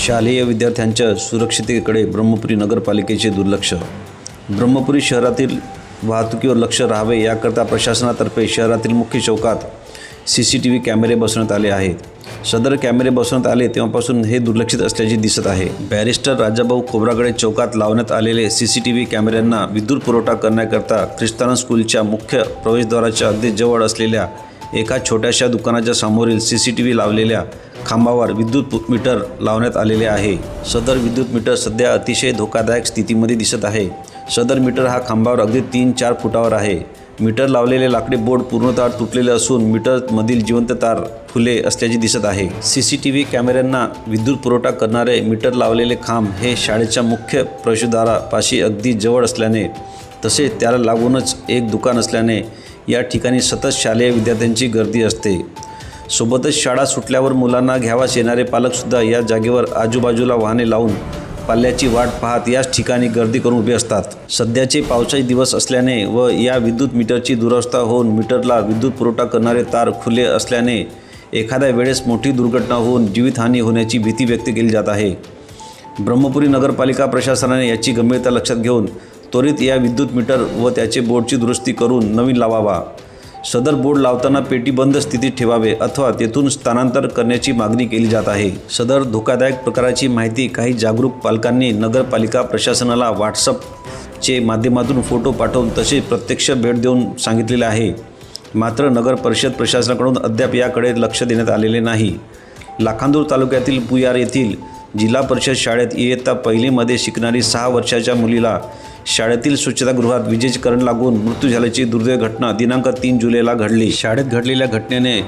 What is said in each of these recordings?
शालेय विद्यार्थ्यांच्या सुरक्षिततेकडे ब्रह्मपुरी नगरपालिकेचे दुर्लक्ष. ब्रह्मपुरी शहरातील वाहतुकीवर लक्ष राहावे याकरता प्रशासनातर्फे शहरातील मुख्य चौकात CCTV कॅमेरे बसवण्यात आले आहेत. सदर कॅमेरे बसवण्यात आले तेव्हापासून हे दुर्लक्षित असल्याचे दिसत आहे. बॅरिस्टर राजाभाऊ खोब्रागडे चौकात लावण्यात आलेले CCTV कॅमेऱ्यांना विद्युत पुरवठा करण्याकरता ख्रिस्तान स्कूलच्या मुख्य प्रवेशद्वाराच्या अगदी जवळ असलेल्या एका छोट्याशा दुकानाच्या समोरील CCTV लावलेल्या खांबावर विद्युत मीटर लावण्यात आलेले आहे. सदर विद्युत मीटर सध्या अतिशय धोकादायक स्थितीमध्ये दिसत आहे. सदर मीटर हा खांबावर अगदी 3-4 फुटावर आहे. मीटर लावलेले लाकडी बोर्ड पूर्णतः तुटलेले असून मीटरमधील जिवंत तार खुले असल्याचे दिसत आहे. CCTV कॅमेऱ्यांना विद्युत पुरवठा करणारे मीटर लावलेले खांब हे शाळेच्या मुख्य प्रवेशद्वारापाशी अगदी जवळ असल्याने तसेच त्याला लागूनच एक दुकान असल्याने या ठिकाणी सतत शालेय विद्यार्थ्यांची गर्दी असते. सोबतच शाळा सुटल्यावर मुलांना घ्यावास येणारे पालकसुद्धा या जागेवर आजूबाजूला वाहने लावून पाल्याची वाट पाहत याच ठिकाणी गर्दी करून उभे असतात. सध्याचे पावसाळी दिवस असल्याने व या विद्युत मीटरची दुरावस्था होऊन मीटरला विद्युत पुरवठा करणारे तार खुले असल्याने एखाद्या वेळेस मोठी दुर्घटना होऊन जीवितहानी होण्याची भीती व्यक्त केली जात आहे. ब्रह्मपुरी नगरपालिका प्रशासनाने याची गंभीरता लक्षात घेऊन त्वरित या विद्युत मीटर व त्याचे बोर्डची दुरुस्ती करून नवीन लावावा. सदर बोर्ड लावताना पेटीबंद स्थितीत ठेवावे अथवा तेथून स्थानांतर करण्याची मागणी केली जात आहे. सदर धोकादायक प्रकाराची माहिती काही जागरूक पालकांनी नगरपालिका प्रशासनाला WhatsAppचे माध्यमातून फोटो पाठवून तसेच प्रत्यक्ष भेट देऊन सांगितलेले आहे. मात्र नगर परिषद प्रशासनाकडून अद्याप याकडे लक्ष देण्यात आलेले नाही. लाखांदूर तालुक्यातील पुयार येथील जिल्हा परिषद शाळेत इयत्ता पहिलीमध्ये शिकणारी 6 वर्षाच्या मुलीला शाळेतील स्वच्छतागृहात विजेचे करंट लागून मृत्यू झाल्याची दुर्दैवी घटना दिनांक 3 जुलैला घडली. शाळेत घडलेल्या घटनेने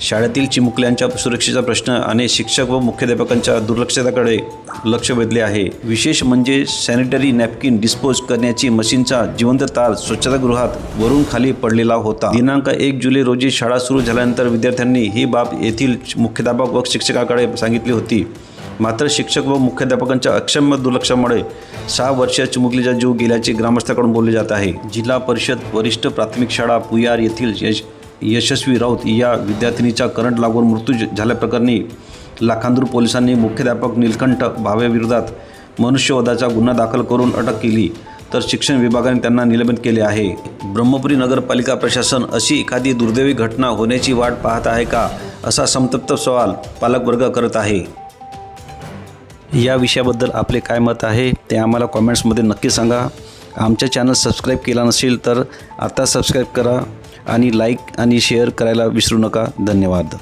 शाळेतील चिमुकल्यांच्या सुरक्षेचा प्रश्न आणि शिक्षक व मुख्याध्यापकांच्या दुर्लक्षतेकडे लक्ष वेधले आहे. विशेष म्हणजे सॅनिटरी नॅपकिन डिस्पोज करण्याची मशीनचा जिवंत तार स्वच्छतागृहात वरून खाली पडलेला होता. दिनांक 1 जुलै रोजी शाळा सुरू झाल्यानंतर विद्यार्थ्यांनी ही बाब येथील मुख्याध्यापक व शिक्षकाकडे सांगितली होती. मात्र शिक्षक व मुख्याध्यापकांच्या अक्षम्य दुर्लक्षामुळे 6 वर्षीय चिमुकलीचा जीव गेल्याचे ग्रामस्थांकडून बोलले जात आहे. जिल्हा परिषद वरिष्ठ प्राथमिक शाळा पुयार येथील यशस्वी राऊत या विद्यार्थिनीचा करंट लागून मृत्यू झाल्याप्रकरणी लाखांदूर पोलिसांनी मुख्याध्यापक नीलकंठ भावेविरोधात मनुष्यवधाचा गुन्हा दाखल करून अटक केली तर शिक्षण विभागाने त्यांना निलंबित केले आहे. ब्रह्मपुरी नगरपालिका प्रशासन अशी एखादी दुर्दैवी घटना होण्याची वाट पाहत आहे का असा संतप्त सवाल पालकवर्ग करत आहे. या विषयाबद्दल आपले काय मत आहे ते आम्हाला कॉमेंट्समध्ये नक्की सांगा. आमच्या चॅनल सबस्क्राईब केला नसेल तर आता सबस्क्राईब करा आणि लाईक आणि शेअर करायला विसरू नका. धन्यवाद.